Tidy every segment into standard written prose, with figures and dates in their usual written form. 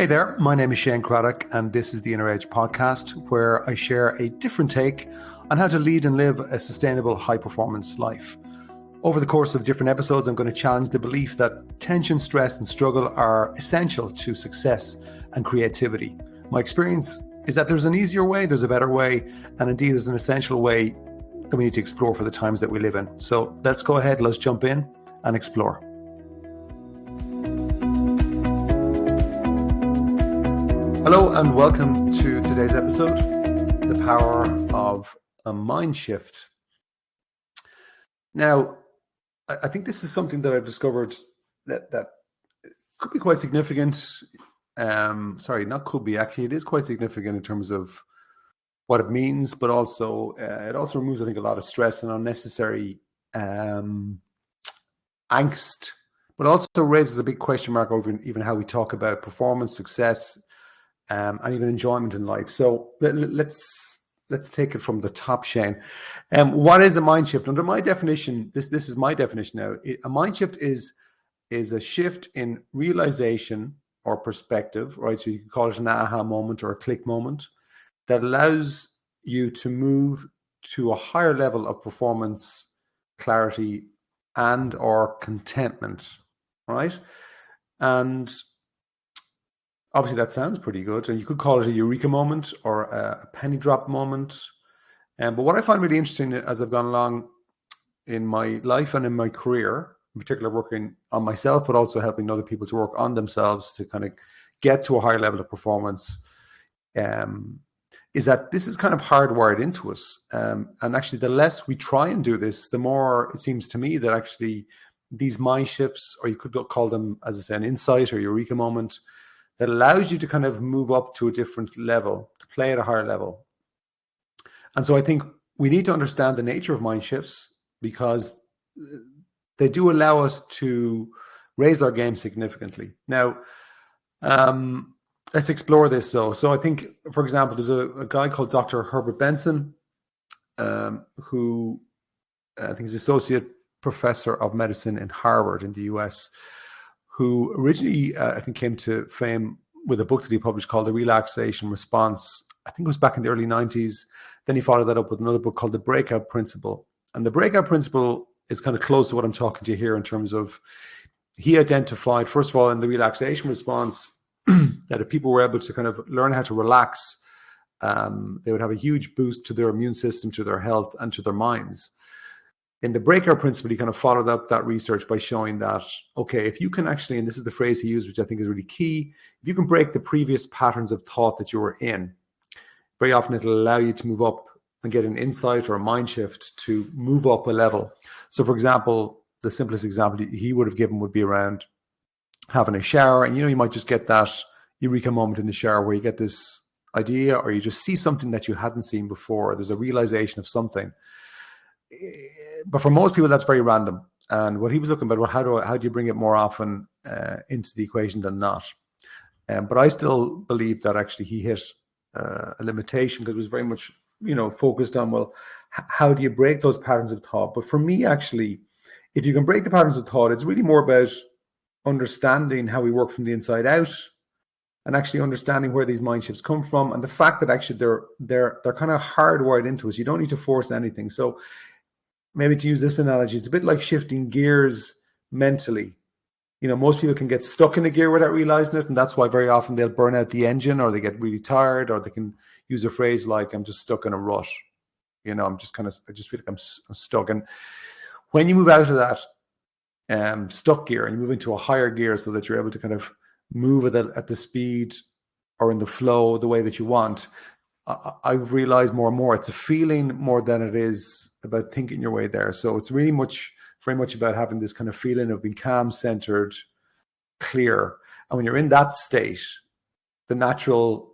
there, my name is Shane Craddock, and this is the Inner Edge podcast, where I share a different take on how to lead and live a sustainable high-performance life. Over the course of different episodes, I'm going to challenge the belief that tension, stress, and struggle are essential to success and creativity. My experience is that there's an easier way, there's a better way, and indeed there's an essential way that we need to explore for the times that we live in. So let's go ahead, let's jump in and explore. Hello and welcome to today's episode, The Power of a MindShift. Now, I think this is something that I've discovered that could be quite significant. It is quite significant in terms of what it means, but also it also removes, I think, a lot of stress and unnecessary angst, but also raises a big question mark over even how we talk about performance, success, and even enjoyment in life. So let's take it from the top, Shane. What is a mind shift? Under my definition, this is my definition now. A mind shift is a shift in realization or perspective, right? So you can call it an aha moment or a click moment that allows you to move to a higher level of performance, clarity, and or contentment, right? And obviously, that sounds pretty good. And you could call it a eureka moment or a penny drop moment. But what I find really interesting as I've gone along in my life and in my career, in particular working on myself, but also helping other people to work on themselves to kind of get to a higher level of performance, is that this is kind of hardwired into us. And actually, the less we try and do this, the more it seems to me that actually these mind shifts, or you could call them, as I say, an insight or eureka moment, that allows you to kind of move up to a different level, to play at a higher level. And so I think we need to understand the nature of mind shifts because they do allow us to raise our game significantly. Now, let's explore this. So I think, for example, there's a guy called Dr. Herbert Benson, who I think is associate professor of medicine in Harvard in the US, who originally, I think, came to fame with a book that he published called The Relaxation Response. I think it was back in the early 90s. Then he followed that up with another book called The Breakout Principle. And the Breakout Principle is kind of close to what I'm talking to here in terms of he identified, first of all, in the relaxation response, that if people were able to kind of learn how to relax, they would have a huge boost to their immune system, to their health, and to their minds. In the breakout principle, he kind of followed up that research by showing that, okay, if you can actually, and this is the phrase he used, which I think is really key, if you can break the previous patterns of thought that you were in, very often it'll allow you to move up and get an insight or a mind shift to move up a level. So, for example, the simplest example he would have given would be around having a shower. And, you might just get that eureka moment in the shower where you get this idea or you just see something that you hadn't seen before. There's a realization of something. But for most people, that's very random. And what he was looking at, well, how do you bring it more often into the equation than not? But I still believe that actually he hit a limitation because it was very much, focused on, well, how do you break those patterns of thought? But for me, actually, if you can break the patterns of thought, it's really more about understanding how we work from the inside out and actually understanding where these mind shifts come from and the fact that actually they're kind of hardwired into us. You don't need to force anything. So maybe to use this analogy, it's a bit like shifting gears mentally. Most people can get stuck in a gear without realizing it. And that's why very often they'll burn out the engine or they get really tired or they can use a phrase like, I'm just stuck in a rut. I just feel like I'm stuck. And when you move out of that stuck gear and you move into a higher gear so that you're able to kind of move at the speed or in the flow the way that you want, I've realized more and more it's a feeling more than it is about thinking your way there. So it's really very much about having this kind of feeling of being calm, centered, clear. And when you're in that state, the natural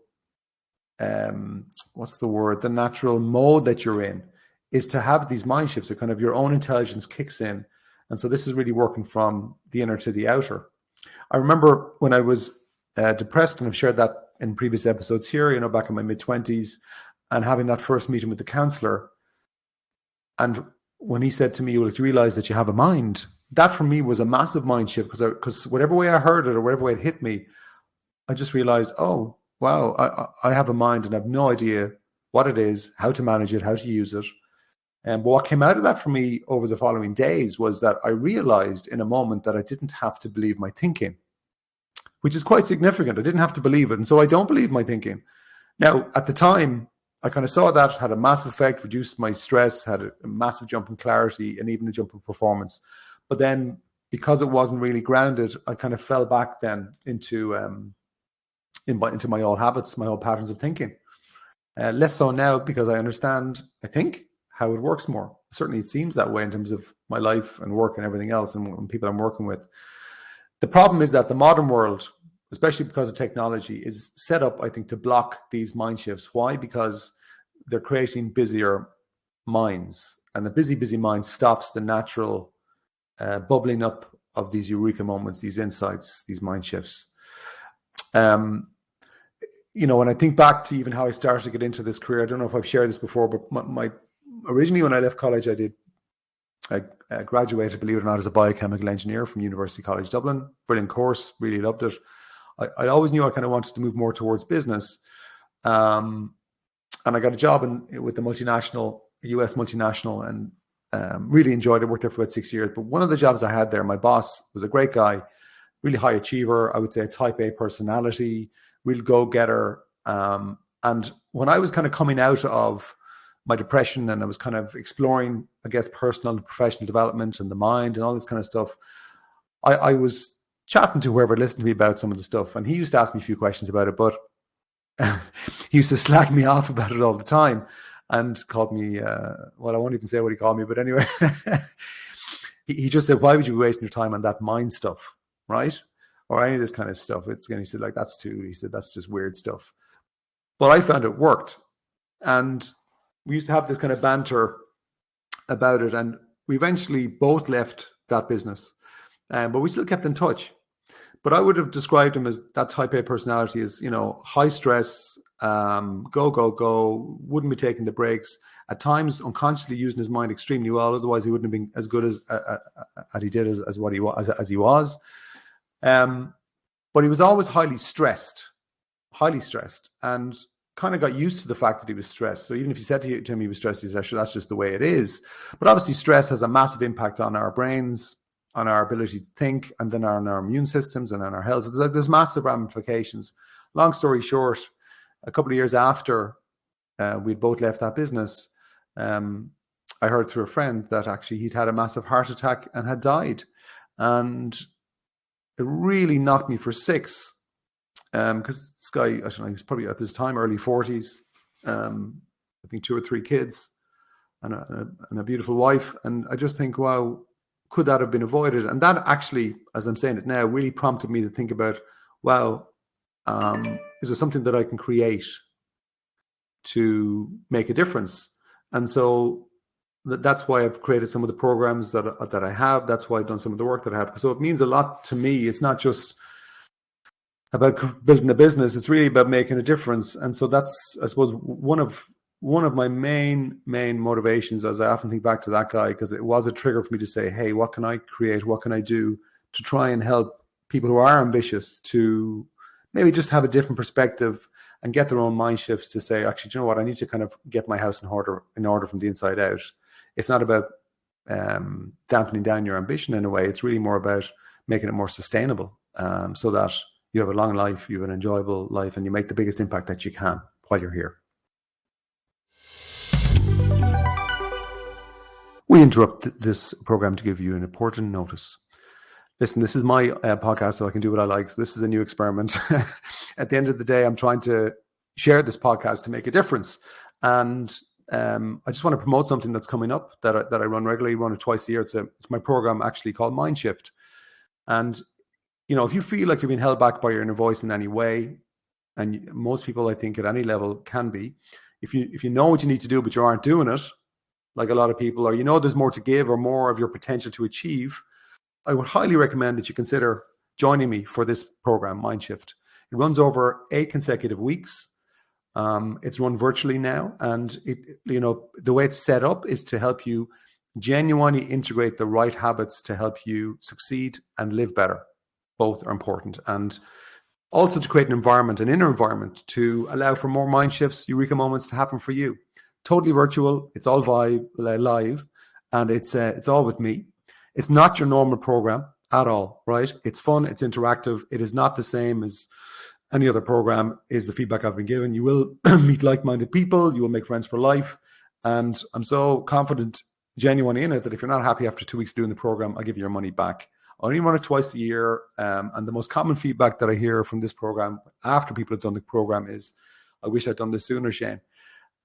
the natural mode that you're in is to have these mind shifts. So kind of your own intelligence kicks in. And so this is really working from the inner to the outer. I remember when I was depressed, and I've shared that in previous episodes here, back in my mid-20s, and having that first meeting with the counselor. And when he said to me, you realize that you have a mind, that for me was a massive mind shift because whatever way I heard it or whatever way it hit me, I just realized, oh, wow, I have a mind and I have no idea what it is, how to manage it, how to use it. But what came out of that for me over the following days was that I realized in a moment that I didn't have to believe my thinking, which is quite significant. I didn't have to believe it. And so I don't believe my thinking. Now, at the time, I kind of saw that, had a massive effect, reduced my stress, had a massive jump in clarity, and even a jump in performance. But then, because it wasn't really grounded, I kind of fell back then into into my old habits, my old patterns of thinking. Less so now because I understand, I think, how it works more. Certainly, it seems that way in terms of my life and work and everything else, and people I'm working with. The problem is that the modern world, especially because of technology, is set up, I think, to block these mind shifts. Why? Because they're creating busier minds, and the busy mind stops the natural bubbling up of these eureka moments, these insights, these mind shifts. When I think back to even how I started to get into this career, I don't know if I've shared this before, but my originally when I left college, I graduated, believe it or not, as a biochemical engineer from University College Dublin. Brilliant course, really loved it. I always knew I kind of wanted to move more towards business. And I got a job with the multinational, US multinational, and really enjoyed it. Worked there for about 6 years. But one of the jobs I had there, my boss was a great guy, really high achiever. I would say a type A personality, real go-getter. And when I was kind of coming out of my depression and I was kind of exploring, I guess, personal and professional development and the mind and all this kind of stuff, I was chatting to whoever listened to me about some of the stuff. And he used to ask me a few questions about it, but he used to slag me off about it all the time and called me, well, I won't even say what he called me, but anyway, he just said, why would you be wasting your time on that mind stuff, right? Or any of this kind of stuff. He said, like, that's just weird stuff. But I found it worked. And we used to have this kind of banter about it. And we eventually both left that business, but we still kept in touch. But I would have described him as that type A personality, as, high stress, go, wouldn't be taking the breaks, at times unconsciously using his mind extremely well. Otherwise, he wouldn't have been as good as he did as what he was, as he was. But he was always highly stressed, and kind of got used to the fact that he was stressed. So even if you said to him he was stressed, he said, "Actually, that's just the way it is." But obviously, stress has a massive impact on our brains, on our ability to think, and then on our immune systems and on our health. There's massive ramifications. Long story short, a couple of years after we'd both left that business, I heard through a friend that actually he'd had a massive heart attack and had died. And it really knocked me for six, because this guy, I don't know, he was probably at this time early 40s, I think 2 or 3 kids and a beautiful wife. And I just think, wow, could that have been avoided? And that actually, as I'm saying it now, really prompted me to think about, wow, is there something that I can create to make a difference? And so that's why I've created some of the programs that I have. That's why I've done some of the work that I have. So it means a lot to me. It's not just about building a business. It's really about making a difference. And so that's, I suppose, one of my main motivations, as I often think back to that guy, because it was a trigger for me to say, hey, what can I create? What can I do to try and help people who are ambitious to maybe just have a different perspective and get their own mind shifts to say, actually, do you know what? I need to kind of get my house in order from the inside out. It's not about dampening down your ambition in a way. It's really more about making it more sustainable, so that you have a long life, you have an enjoyable life, and you make the biggest impact that you can while you're here. We interrupt this program to give you an important notice. Listen, this is my podcast, so I can do what I like. So this is a new experiment. At the end of the day, I'm trying to share this podcast to make a difference. And I just want to promote something that's coming up that I run regularly, run it twice a year. It's my program actually called MindShift. And, if you feel like you've been held back by your inner voice in any way, and most people, I think, at any level can be, if you know what you need to do, but you aren't doing it, like a lot of people, or there's more to give or more of your potential to achieve, I would highly recommend that you consider joining me for this program, MindShift. It runs over 8 consecutive weeks. It's run virtually now, and the way it's set up is to help you genuinely integrate the right habits to help you succeed and live better. Both are important, and Also to create an environment, an inner environment to allow for more mind shifts, eureka moments to happen for you. Totally virtual. It's all live, and it's all with me. It's not your normal program at all, right? It's fun. It's interactive. It is not the same as any other program, is the feedback I've been given. You will meet like-minded people. You will make friends for life. And I'm so confident, genuinely in it, that if you're not happy after 2 weeks doing the program, I'll give you your money back. I only run it twice a year. And the most common feedback that I hear from this program after people have done the program is, I wish I'd done this sooner, Shane.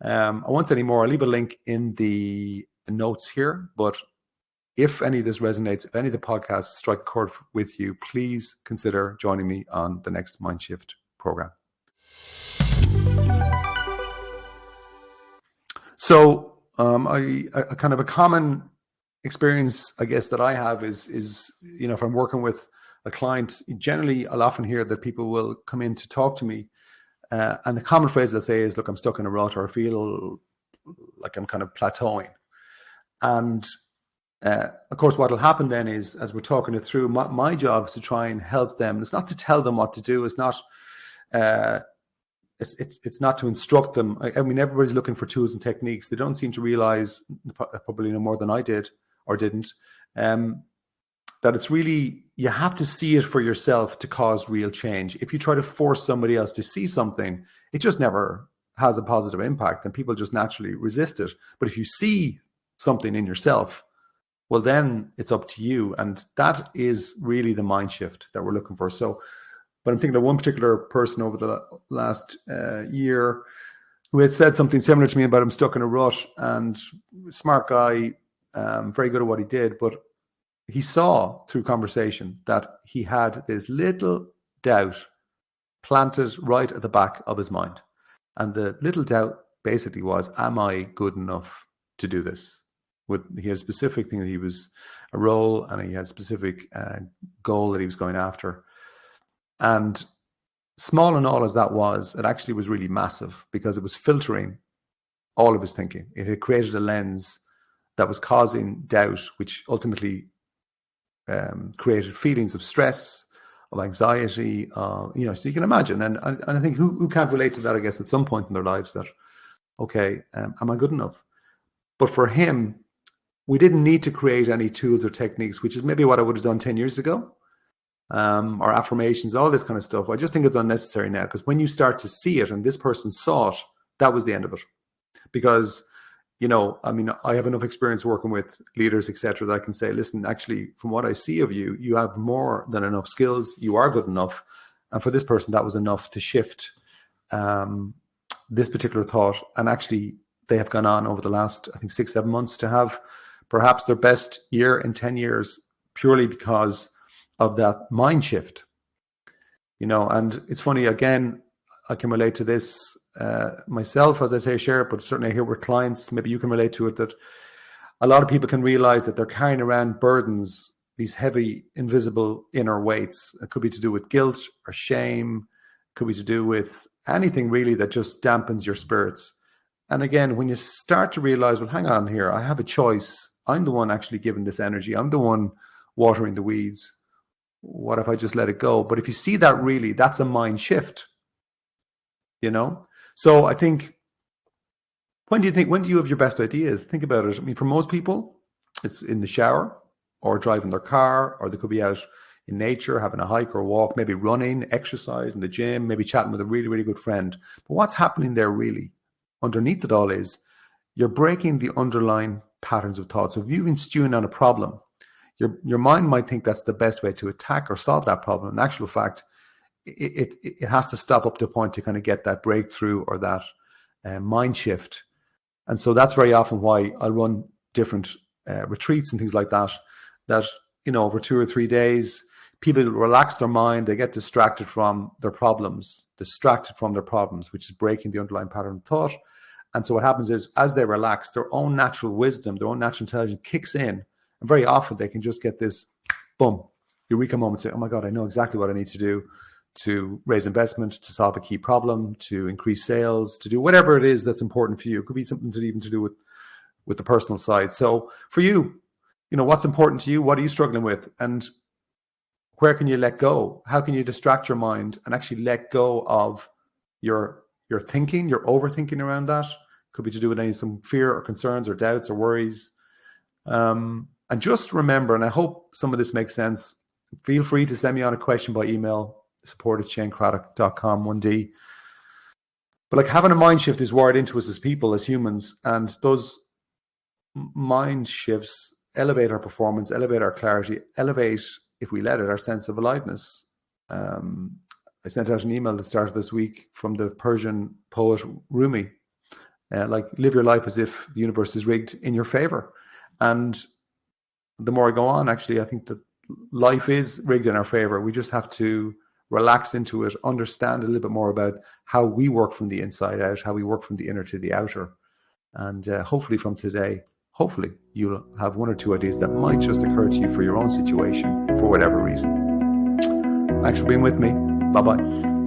I won't say any more. I'll leave a link in the notes here. But if any of this resonates, if any of the podcasts strike a chord with you, please consider joining me on the next MindShift program. So a kind of a common experience, I guess, that I have is if I'm working with a client, generally I'll often hear that people will come in to talk to me, and the common phrase they'll say is, look, I'm stuck in a rut, or I feel like I'm kind of plateauing. And of course, what will happen then is, as we're talking it through, my job is to try and help them. It's not to tell them what to do. It's not it's not to instruct them. I mean, everybody's looking for tools and techniques. They don't seem to realize, probably no more than I did or didn't, that it's really, you have to see it for yourself to cause real change. If you try to force somebody else to see something, it just never has a positive impact, and people just naturally resist it. But if you see something in yourself, well, then it's up to you. And that is really the mind shift that we're looking for. So, but I'm thinking of one particular person over the last year who had said something similar to me about him stuck in a rut, and smart guy, very good at what he did, but he saw through conversation that he had this little doubt planted right at the back of his mind. And the little doubt basically was, am I good enough to do this? He had a specific thing that he was, a role, and he had a specific goal that he was going after. And small and all as that was, it actually was really massive, because it was filtering all of his thinking. It had created a lens that was causing doubt, which ultimately created feelings of stress, of anxiety, so you can imagine. And I think who can't relate to that, I guess, at some point in their lives, that, okay, am I good enough? But for him, we didn't need to create any tools or techniques, which is maybe what I would have done 10 years ago, or affirmations, all this kind of stuff. I just think it's unnecessary now, because when you start to see it, and this person saw it, that was the end of it. Because, I mean, I have enough experience working with leaders, etc., that I can say, listen, actually, from what I see of you, you have more than enough skills. You are good enough. And for this person, that was enough to shift this particular thought. And actually, they have gone on over the last, I think, 6-7 months to have perhaps their best year in 10 years, purely because of that mind shift. And it's funny, again, I can relate to this myself, as I say, share it, but certainly I hear with clients, maybe you can relate to it, that a lot of people can realize that they're carrying around burdens, these heavy, invisible inner weights. It could be to do with guilt or shame. It could be to do with anything really that just dampens your spirits. And again, when you start to realize, well, hang on here, I have a choice. I'm the one actually giving this energy. I'm the one watering the weeds. What if I just let it go? But if you see that, really, that's a mind shift. So I think, when do you have your best ideas? Think about it. I mean, for most people, it's in the shower, or driving their car, or they could be out in nature, having a hike or a walk, maybe running, exercise in the gym, maybe chatting with a really, really good friend. But what's happening there really underneath it all is you're breaking the underlying patterns of thought. So if you've been stewing on a problem, your mind might think that's the best way to attack or solve that problem. In actual fact, it has to stop up to a point to kind of get that breakthrough or that mind shift. And so that's very often why I run different retreats and things like that, over 2 or 3 days, people relax their mind, they get distracted from their problems, which is breaking the underlying pattern of thought. And so what happens is, as they relax, their own natural wisdom, their own natural intelligence kicks in. And very often they can just get this, boom, eureka moment, say, oh my God, I know exactly what I need to do to raise investment, to solve a key problem, to increase sales, to do whatever it is that's important for you. It could be something to do with the personal side. So for you, what's important to you? What are you struggling with? And Where can you let go? How can you distract your mind and actually let go of your thinking, your overthinking around that? Could be to do with any some fear or concerns or doubts or worries. And just remember, and I hope some of this makes sense, feel free to send me on a question by email, support@shanecraddock.com, 1D. But like, having a mind shift is wired into us as people, as humans, and those mind shifts elevate our performance, elevate our clarity, elevate, if we let it, our sense of aliveness. I sent out an email that started this week from the Persian poet Rumi, like, live your life as if the universe is rigged in your favor. And the more I go on, actually, I think that life is rigged in our favor. We just have to relax into it, understand a little bit more about how we work from the inside out, how we work from the inner to the outer. And hopefully from today, hopefully you'll have one or two ideas that might just occur to you for your own situation, for whatever reason. Thanks for being with me. Bye-bye.